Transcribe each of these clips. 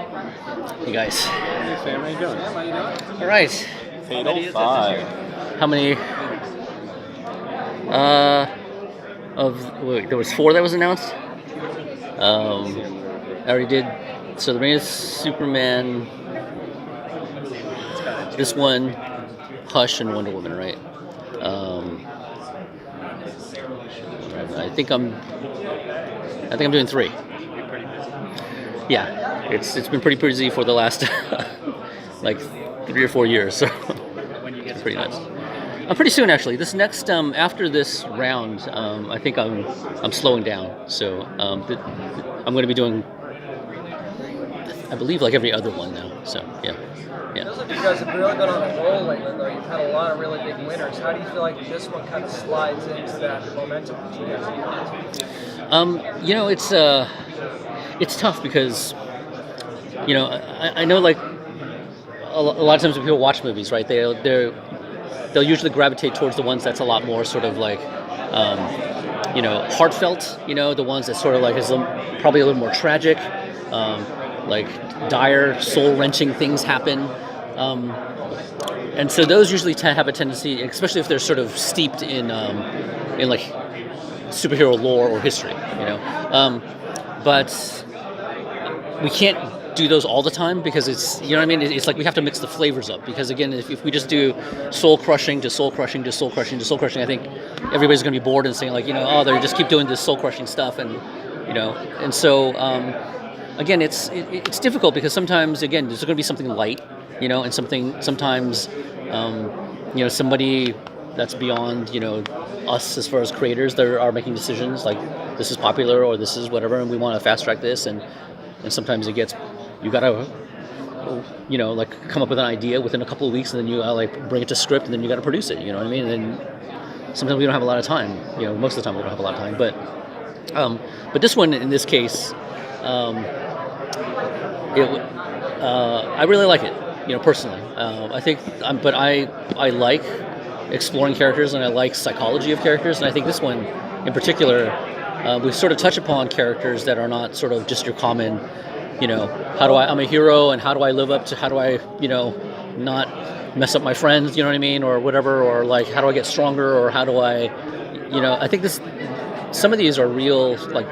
Hey guys. Hey Sam, how you doing? Sam, how you doing? All right. Fatal 5. How many? Wait, there was 4 that was announced. I already did. So the latest Superman. This one, Hush, and Wonder Woman, right? I think I'm doing 3. You're pretty busy. Yeah, it's been pretty busy for the last like 3 or 4 years. So When you get it's pretty nice. Pretty soon, actually. This next after this round, I think I'm slowing down. So I'm going to be doing, I believe, like every other one now. So yeah. Feels like you guys have really been on a roll lately, though. You've had a lot of really big winners. How do you feel like this one kind of slides into that momentum that you guys have? It's tough because, I know, like a lot of times when people watch movies, right? They'll usually gravitate towards the ones that's a lot more sort of like, heartfelt. The ones that sort of like is probably a little more tragic, like dire, soul-wrenching things happen. And so those usually have a tendency, especially if they're sort of steeped in like superhero lore or history, But we can't do those all the time because it's, It's like we have to mix the flavors up because, again, if we just do soul-crushing to soul-crushing to soul-crushing to soul-crushing, I think everybody's going to be bored and saying like, they just keep doing this soul-crushing stuff and so. Again, it's difficult because sometimes, again, there's going to be something light, and sometimes, somebody that's beyond, us as far as creators that are making decisions like this is popular or this is whatever, and we want to fast track this, and sometimes you got to, like come up with an idea within a couple of weeks, and then you like bring it to script, and then you got to produce it, And then sometimes we don't have a lot of time, most of the time we don't have a lot of time, but this one in this case. I really like it, personally. I think, but I like exploring characters and I like psychology of characters, and I think this one, in particular, we sort of touch upon characters that are not sort of just your common, I'm a hero and how do I live up to, how do I, not mess up my friends, or whatever, or like how do I get stronger, or how do I, I think some of these are real, like,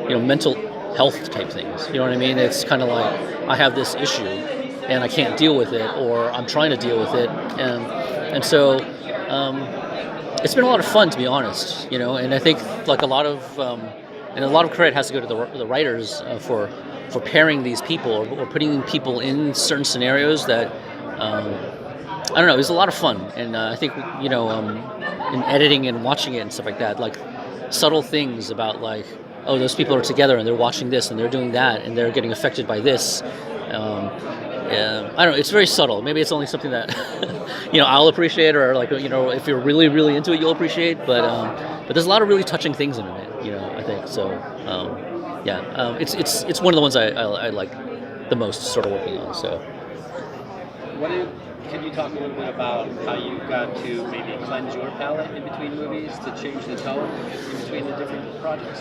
mental health type things, It's kind of like I have this issue and I can't deal with it, or I'm trying to deal with it, and so it's been a lot of fun, to be honest, And I think like a lot of credit has to go to the writers for pairing these people or putting people in certain scenarios that I don't know. It was a lot of fun, and I think in editing and watching it and stuff like that, like subtle things about like, oh, those people are together and they're watching this and they're doing that and they're getting affected by this. I don't know. It's very subtle. Maybe it's only something that I'll appreciate, or like if you're really really into it, you'll appreciate. But there's a lot of really touching things in it. I think so. It's one of the ones I like the most, sort of working on. So. Can you talk a little bit about how you got to maybe cleanse your palate in between movies to change the tone in between the different projects?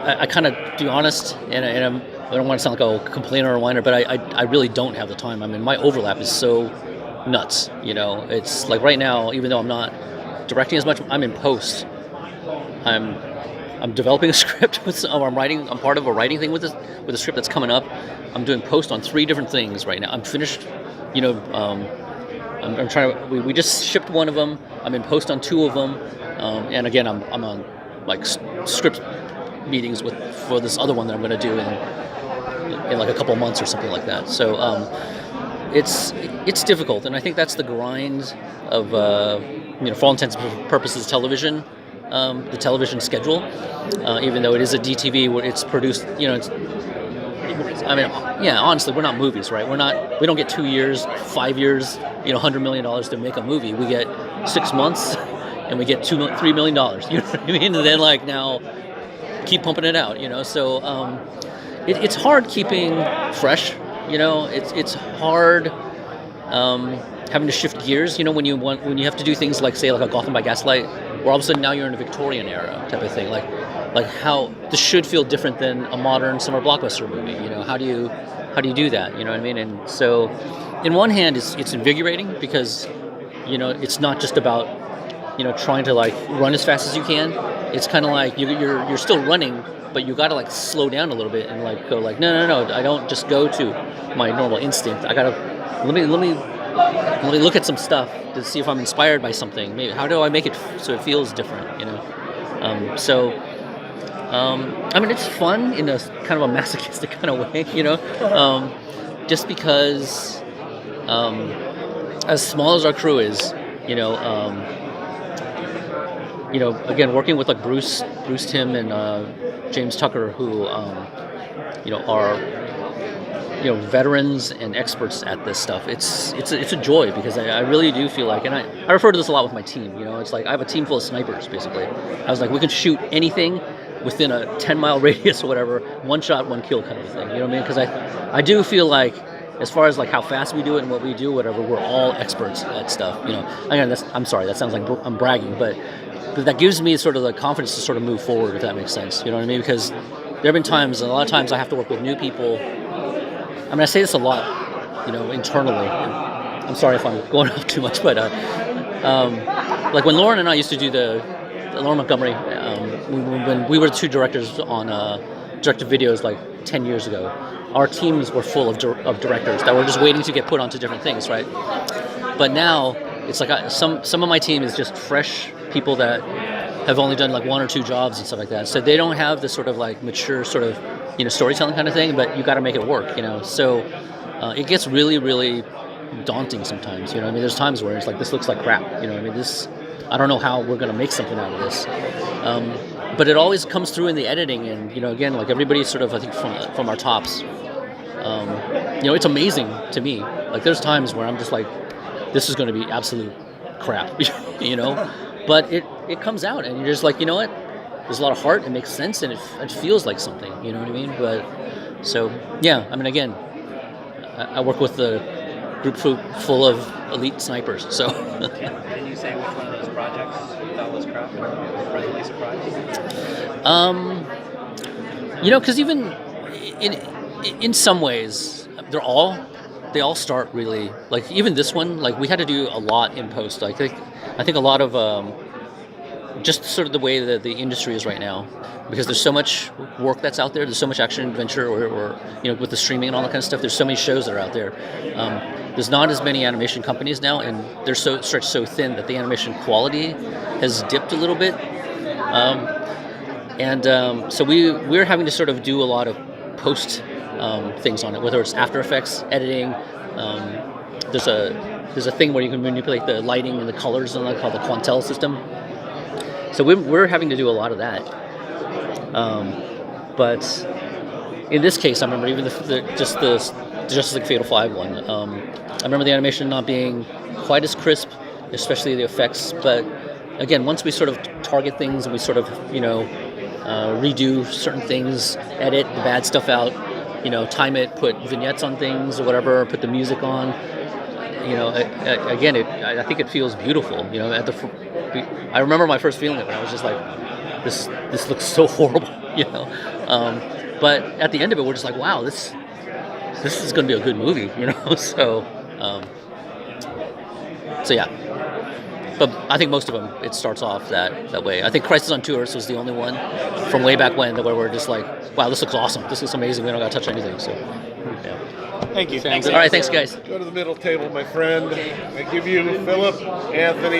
I kind of, to be honest, and I don't want to sound like a complainer or a whiner, but I really don't have the time. I mean, my overlap is so nuts. It's like right now, even though I'm not directing as much, I'm in post. I'm developing a script I'm part of a writing thing with a script that's coming up. I'm doing post on 3 different things right now. I'm finished, I'm trying to, we just shipped one of them. I'm in post on 2 of them. And again, I'm on like script meetings for this other one that I'm going to do in like a couple of months or something like that. So, it's difficult. And I think that's the grind of, for all intents and purposes, television. The television schedule, even though it is a DTV where it's produced, honestly, we're not movies, right? We don't get 2 years, 5 years, $100 million to make a movie. We get 6 months and we get $3 million, you know what I mean? And then like now keep pumping it out, so, it's hard keeping fresh, it's hard, having to shift gears, when you have to do things like, say, like a Gotham by Gaslight, where all of a sudden now you're in a Victorian era type of thing. Like how this should feel different than a modern summer blockbuster movie. You know, how do you do that? You know what I mean? And so, in one hand, it's invigorating because, you know, it's not just about, you know, trying to like run as fast as you can. It's kind of like you're still running, but you got to like slow down a little bit and like go like no, I don't just go to my normal instinct. I gotta let me look at some stuff to see if I'm inspired by something. Maybe how do I make it so it feels different? You know, I mean, it's fun in a kind of a masochistic kind of way, you know, just because as small as our crew is, you know, again, working with like Bruce Timm and James Tucker, who, you know, are, you know, veterans and experts at this stuff. It's a joy because I really do feel like, and I refer to this a lot with my team, you know, it's like I have a team full of snipers, basically. I was like, we can shoot anything within a 10-mile radius or whatever, one shot, one kill kind of thing, you know what I mean? Because I do feel like, as far as like how fast we do it and what we do, whatever, we're all experts at stuff, you know. Again, I'm sorry, that sounds like I'm bragging, but that gives me sort of the confidence to sort of move forward, if that makes sense, you know what I mean? Because there have been times, and a lot of times I have to work with new people. I mean, I say this a lot, you know, internally. I'm sorry if I'm going off too much, but like when Lauren and I used to do the Lauren Montgomery, when we were two directors on directed videos like 10 years ago, our teams were full of directors that were just waiting to get put onto different things, right? But now it's like some of my team is just fresh people that have only done like one or two jobs and stuff like that, so they don't have this sort of like mature sort of, you know, storytelling kind of thing, but you got to make it work, you know. So it gets really, really daunting sometimes, you know. I mean, there's times where it's like, this looks like crap, you know. I mean, I don't know how we're going to make something out of this. But it always comes through in the editing, and, you know, again, like everybody sort of, I think from our tops, you know, it's amazing to me. Like there's times where I'm just like, this is going to be absolute crap, you know. But it comes out, and you're just like, you know what? There's a lot of heart. It makes sense, and it feels like something. You know what I mean? But so yeah, I mean, again, I work with the group full of elite snipers. So. Can you say which one of those projects you thought was crap? Or pleasantly surprised? You know, because even in some ways, they all start really, like even this one, like we had to do a lot in post. Like I think a lot of just sort of the way that the industry is right now, because there's so much work that's out there. There's so much action adventure, or you know, with the streaming and all that kind of stuff. There's so many shows that are out there. There's not as many animation companies now, and they're so stretched so thin that the animation quality has dipped a little bit. So we're having to sort of do a lot of post things on it, whether it's After Effects editing. There's a thing where you can manipulate the lighting and the colors, and called the Quantel system. So we're having to do a lot of that. But in this case, I remember even the Justice League Fatal 5 one. I remember the animation not being quite as crisp, especially the effects. But again, once we sort of target things and we sort of, you know, redo certain things, edit the bad stuff out, you know, time it, put vignettes on things or whatever, put the music on. You know, again, I think it feels beautiful. You know, I remember my first feeling of it. I was just like, this looks so horrible. You know, but at the end of it, we're just like, wow, this is going to be a good movie. You know, so yeah. But I think most of them, it starts off that way. I think Crisis on Two Earths was the only one from way back when where we're just like, wow, this looks awesome. This looks amazing. We don't got to touch anything. So, yeah. Thank you. All right, thanks, guys. Go to the middle table, my friend. I give you Philip, Anthony.